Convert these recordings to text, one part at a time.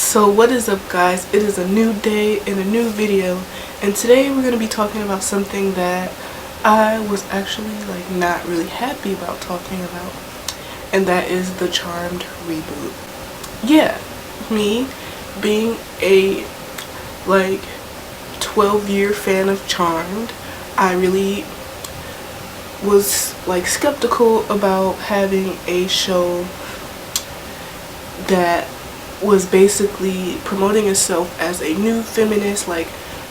So what is up, guys? It is a new day and a new video, and today we're going to be talking about something that I was actually not really happy about talking about, and that is the Charmed reboot. Yeah, me being a 12-year fan of Charmed, I really was skeptical about having a show that was basically promoting itself as a new feminist,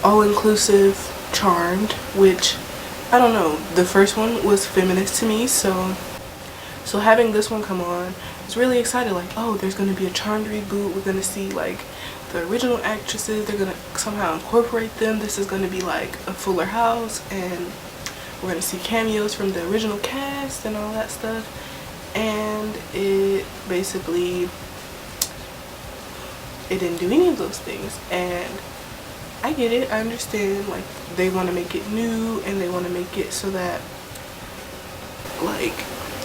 all-inclusive Charmed, which, I don't know, the first one was feminist to me, so having this one come on, I was really excited, oh, there's going to be a Charmed reboot, we're going to see the original actresses, they're going to somehow incorporate them, this is going to be a Fuller House, and we're going to see cameos from the original cast and all that stuff. And it basically, it didn't do any of those things, and I get it, I understand, they want to make it new and they want to make it so that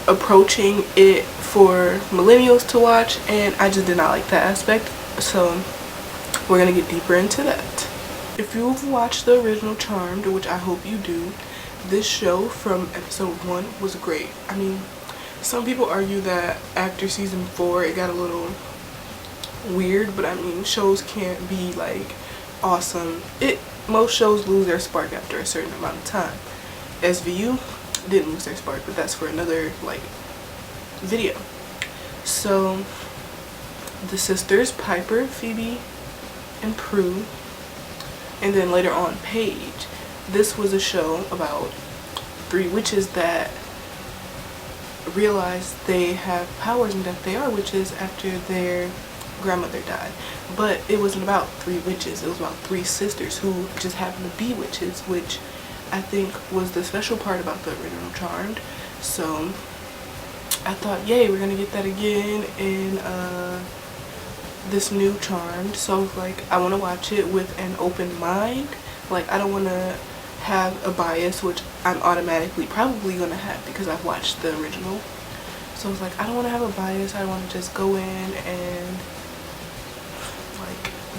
approaching it for millennials to watch, and I just did not like that aspect, so we're gonna get deeper into that. If you've watched the original Charmed, which I hope you do, this show from episode 1 was great. I mean, some people argue that after season 4 it got a little weird, but I mean, shows can't be awesome. Most shows lose their spark after a certain amount of time. SVU didn't lose their spark, but that's for another video. So the sisters, Piper, Phoebe, and Prue, and then later on Paige. This was a show about 3 witches that realize they have powers and that they are witches after their grandmother died. But it wasn't about 3 witches, it was about 3 sisters who just happened to be witches, which I think was the special part about the original Charmed. So I thought, yay, we're gonna get that again in this new Charmed. So I was I want to watch it with an open mind. I don't want to have a bias, which I'm automatically probably gonna have because I've watched the original. So I was I don't want to have a bias, I want to just go in and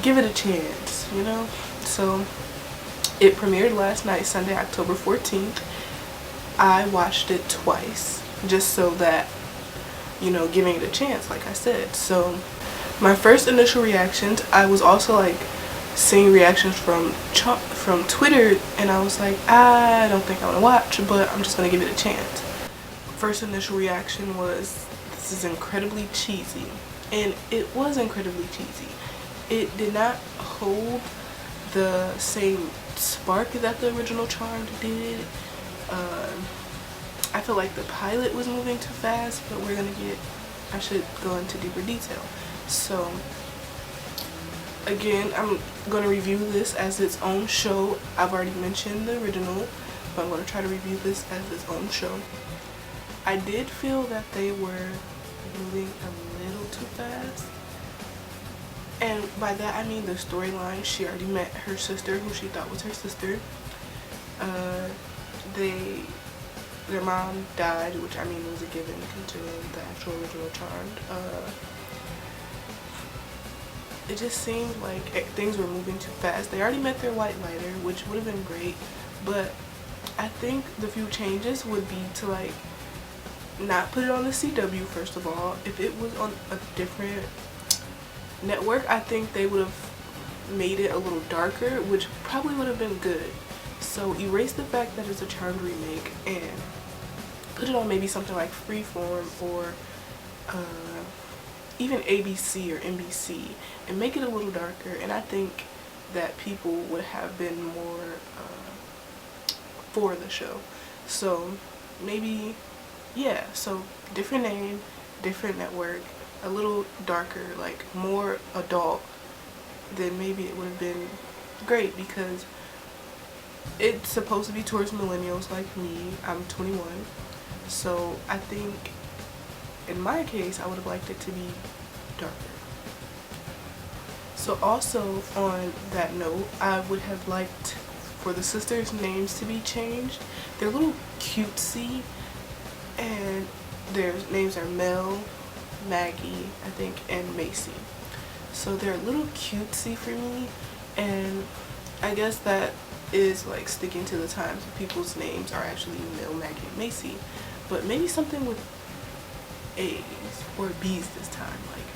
give it a chance, you know? So it premiered last night, Sunday, October 14th. I watched it twice just so that, giving it a chance, like I said. So my first initial reactions, I was also seeing reactions from Twitter, and I was I don't think I want to watch, but I'm just gonna give it a chance. First initial reaction was, this is incredibly cheesy, and it was incredibly cheesy. It did not hold the same spark that the original Charmed did. I feel the pilot was moving too fast, but I should go into deeper detail. So again, I'm going to review this as its own show. I've already mentioned the original, but I'm going to try to review this as its own show. I did feel that they were moving a little too fast. And by that I mean the storyline. She already met her sister, who she thought was her sister. Their mom died, which I mean was a given considering the actual original Charmed. It just seemed things were moving too fast. They already met their white lighter, which would have been great, but I think the few changes would be to not put it on the CW first of all. If it was on a different network, I think they would have made it a little darker, which probably would have been good. So erase the fact that it's a Charmed remake and put it on maybe something like Freeform or even ABC or NBC, and make it a little darker, and I think that people would have been more for the show. So maybe, yeah, so different name, different network, a little darker, more adult, then maybe it would have been great, because it's supposed to be towards millennials like me. I'm 21, so I think in my case I would have liked it to be darker. So also on that note, I would have liked for the sisters' names to be changed. They're a little cutesy, and their names are Mel, Maggie, I think, and Macy. so they're a little cutesy for me, and I guess that is like sticking to the times. People's names are actually Mel, Maggie, and Macy, but maybe something with A's or B's this time. Like,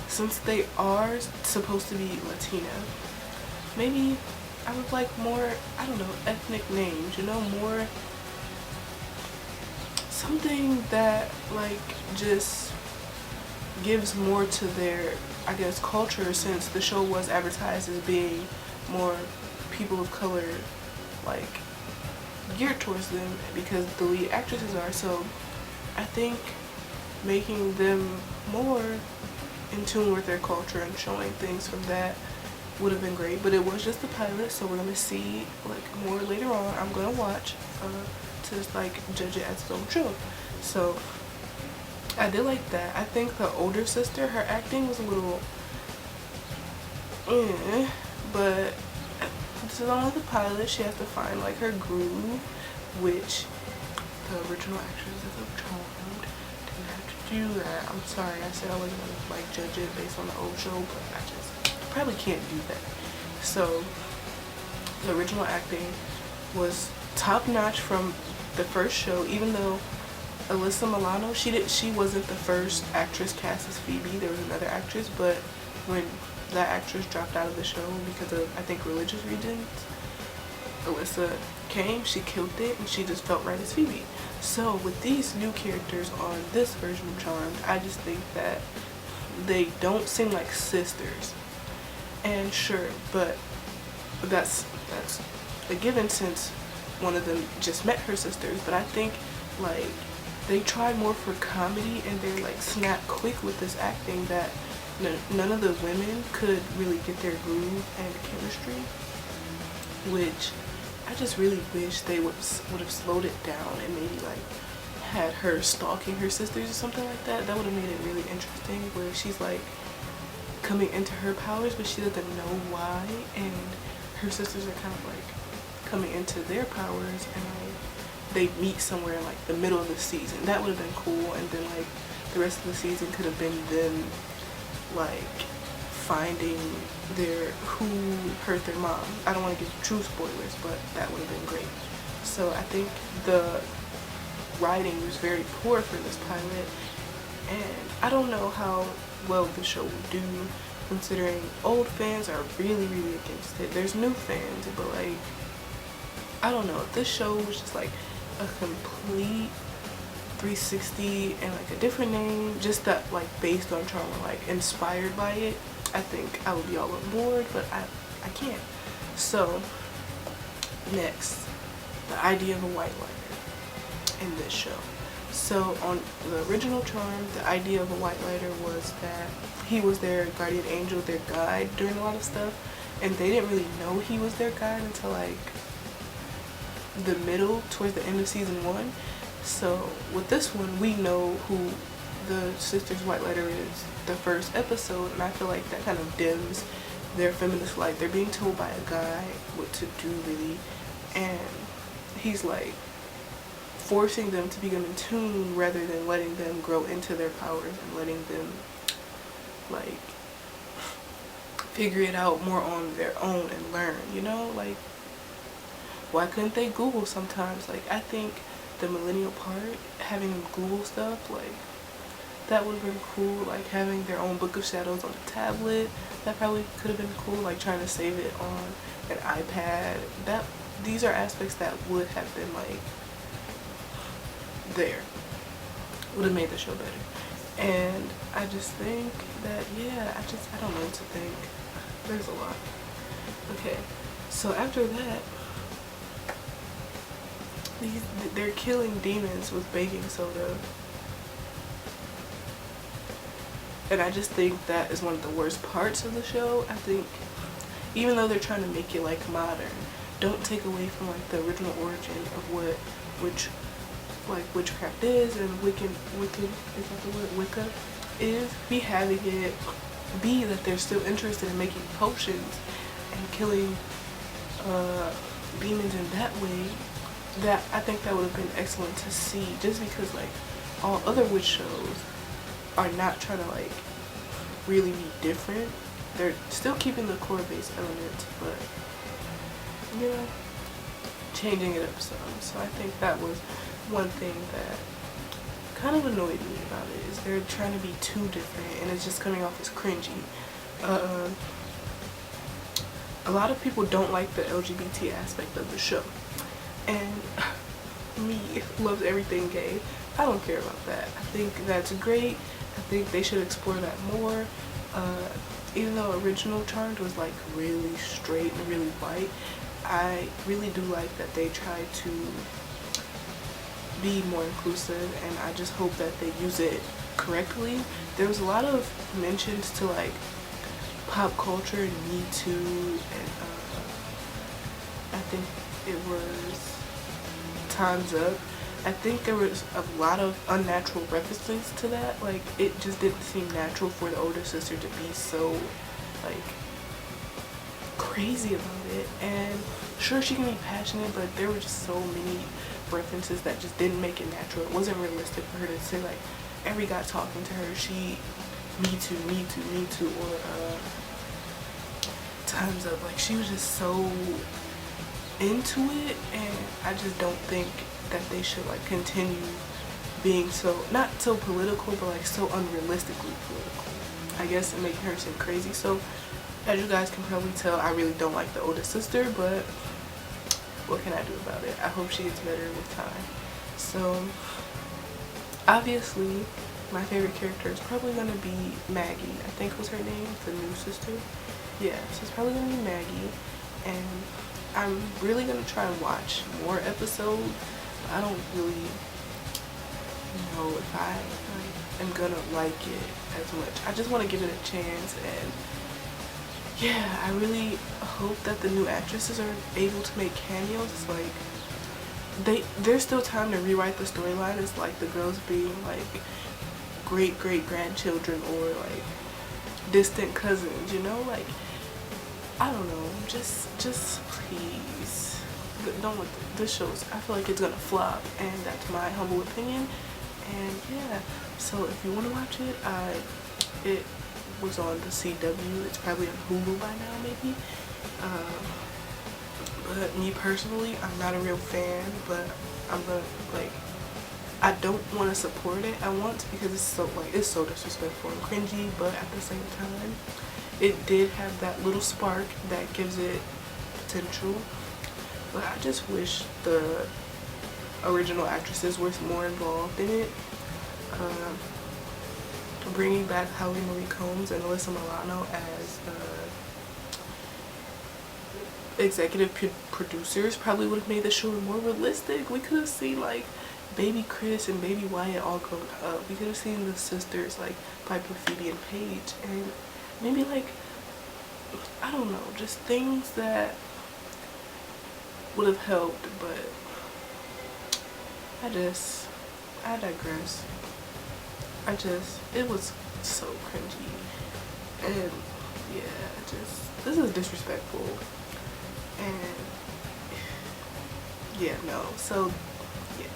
since they are supposed to be Latina, maybe I would like more, I don't know, ethnic names, you know, more something that like just gives more to their, I guess, culture, since the show was advertised as being more people of color like geared towards them because the lead actresses are. So I think making them more in tune with their culture and showing things from that would have been great, but it was just the pilot, so we're gonna see like more later on. I'm gonna watch to like judge it as its own show. So I did like that. I think the older sister, her acting was a little but this is only the pilot. She has to find like her groove, which the original actress of Charmed didn't have to do that. I'm sorry, I said I wasn't gonna like judge it based on the old show, but I just probably can't do that. So the original acting was top notch from the first show, even though Alyssa Milano, she wasn't the first actress cast as Phoebe. There was another actress, but when that actress dropped out of the show because of, I think, religious reasons, Alyssa came, she killed it, and she just felt right as Phoebe. So with these new characters on this version of Charmed, I just think that they don't seem like sisters. And sure, but that's a given since one of them just met her sisters. But I think like they tried more for comedy, and they like snapped quick with this acting that none of the women could really get their groove and chemistry, which I just really wish they would have slowed it down and maybe like had her stalking her sisters or something like that. That would have made it really interesting, where she's like coming into her powers but she doesn't know why, and her sisters are kind of like coming into their powers, and like they meet somewhere in like the middle of the season. That would have been cool, and then like the rest of the season could have been them like finding who hurt their mom. I don't want to give true spoilers, but that would have been great. So I think the writing was very poor for this pilot, and I don't know how well the show will do, considering old fans are really against it. There's new fans, but like I don't know, if this show was just like a complete 360 and like a different name, just that like based on Charm or like inspired by it, I think I would be all on board, but I can't. So next, the idea of a white lighter in this show. So on the original Charm, the idea of a white lighter was that he was their guardian angel, their guide during a lot of stuff, and they didn't really know he was their guide until like the middle, towards the end of season 1. So with this one, we know who the sisters white lighter is the first episode, and I feel like that kind of dims their feminist light. They're being told by a guy what to do really, and he's like forcing them to become in tune rather than letting them grow into their powers and letting them like figure it out more on their own and learn, you know? Like, why couldn't they Google sometimes? Like, I think the millennial part, having them Google stuff, like that would have been cool. Like having their own book of shadows on a tablet, that probably could have been cool. Like trying to save it on an iPad, these are aspects that would have been like there, would have made the show better. And I just think that, yeah, I don't know what to think. There's a lot. Okay, so after that, they're killing demons with baking soda, and I just think that is one of the worst parts of the show. I think even though they're trying to make it like modern, don't take away from like the original origin of what witchcraft is, and Wicca is that the word? Wicca is. Be having it be that they're still interested in making potions and killing demons in that way. That I think that would have been excellent to see, just because like all other witch shows are not trying to like really be different. They're still keeping the core base elements, but you know, changing it up some. So I think that was one thing that kind of annoyed me about it, is they're trying to be too different and it's just coming off as cringy. A lot of people don't like the LGBT aspect of the show, and me loves everything gay. I don't care about that. I think that's great. I think they should explore that more. Even though original Charmed was like really straight and really white, I really do like that they try to be more inclusive, and I just hope that they use it correctly. There was a lot of mentions to like pop culture and Me Too, and I think it was Time's Up. I think there was a lot of unnatural references to that. Like, it just didn't seem natural for the older sister to be so like crazy about it. And sure, she can be passionate, but there were just so many references that just didn't make it natural. It wasn't realistic for her to say like every guy talking to her, she me too, me too, me too, or Time's Up. Like, she was just so into it, and I just don't think that they should like continue being so, not so political, but like so unrealistically political, I guess, and making her seem crazy. So as you guys can probably tell, I really don't like the older sister, but what can I do about it? I hope she gets better with time. So obviously my favorite character is probably going to be Maggie. I think was her name, the new sister. Yeah, so it's probably going to be Maggie, and I'm really going to try and watch more episodes. I don't really know if I am going to like it as much. I just want to give it a chance, and yeah, I really hope that the new actresses are able to make cameos. It's like there's still time to rewrite the storyline. It's like the girls being like great grandchildren or like distant cousins, you know? Like, I don't know, just please don't let this shows. I feel like it's gonna flop, and that's my humble opinion. And yeah, so if you want to watch it, it was on the CW. It's probably on Hulu by now, maybe. But me personally, I'm not a real fan, but I'm gonna like, I don't want to support it. I want to, because it's so disrespectful and cringy, but at the same time, it did have that little spark that gives it potential. But I just wish the original actresses were more involved in it. Bringing back Holly Marie Combs and Alyssa Milano as executive producers probably would have made the show more realistic. We could have seen like baby Chris and baby Wyatt all grown up. We could have seen the sisters like Piper, Phoebe, and Paige, and maybe like, I don't know, just things that would have helped. But I digress. It was so cringy, and yeah, this is disrespectful, and yeah, no, so yeah,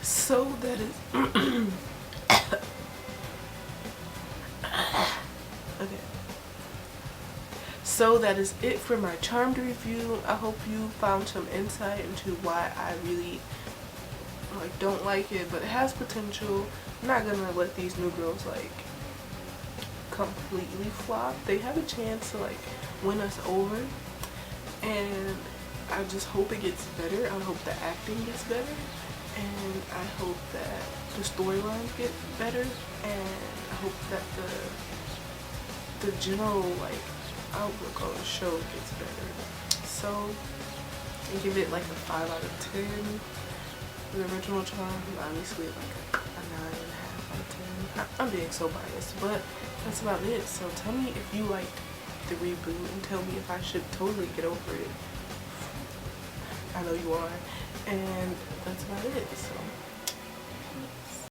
so that is okay, so that is it for my Charmed review. I hope you found some insight into why I really like don't like it, but it has potential. I'm not gonna let these new girls like completely flop. They have a chance to like win us over, and I just hope it gets better. I hope the acting gets better, and I hope that the storylines get better, and I hope that the general like outlook on the show gets better. So I give it like a 5 out of 10. The original Charm, obviously like a 9.5 out of 10. I'm being so biased, but that's about it. So tell me if you liked the reboot, and tell me if I should totally get over it. I know you are. And that's about it. So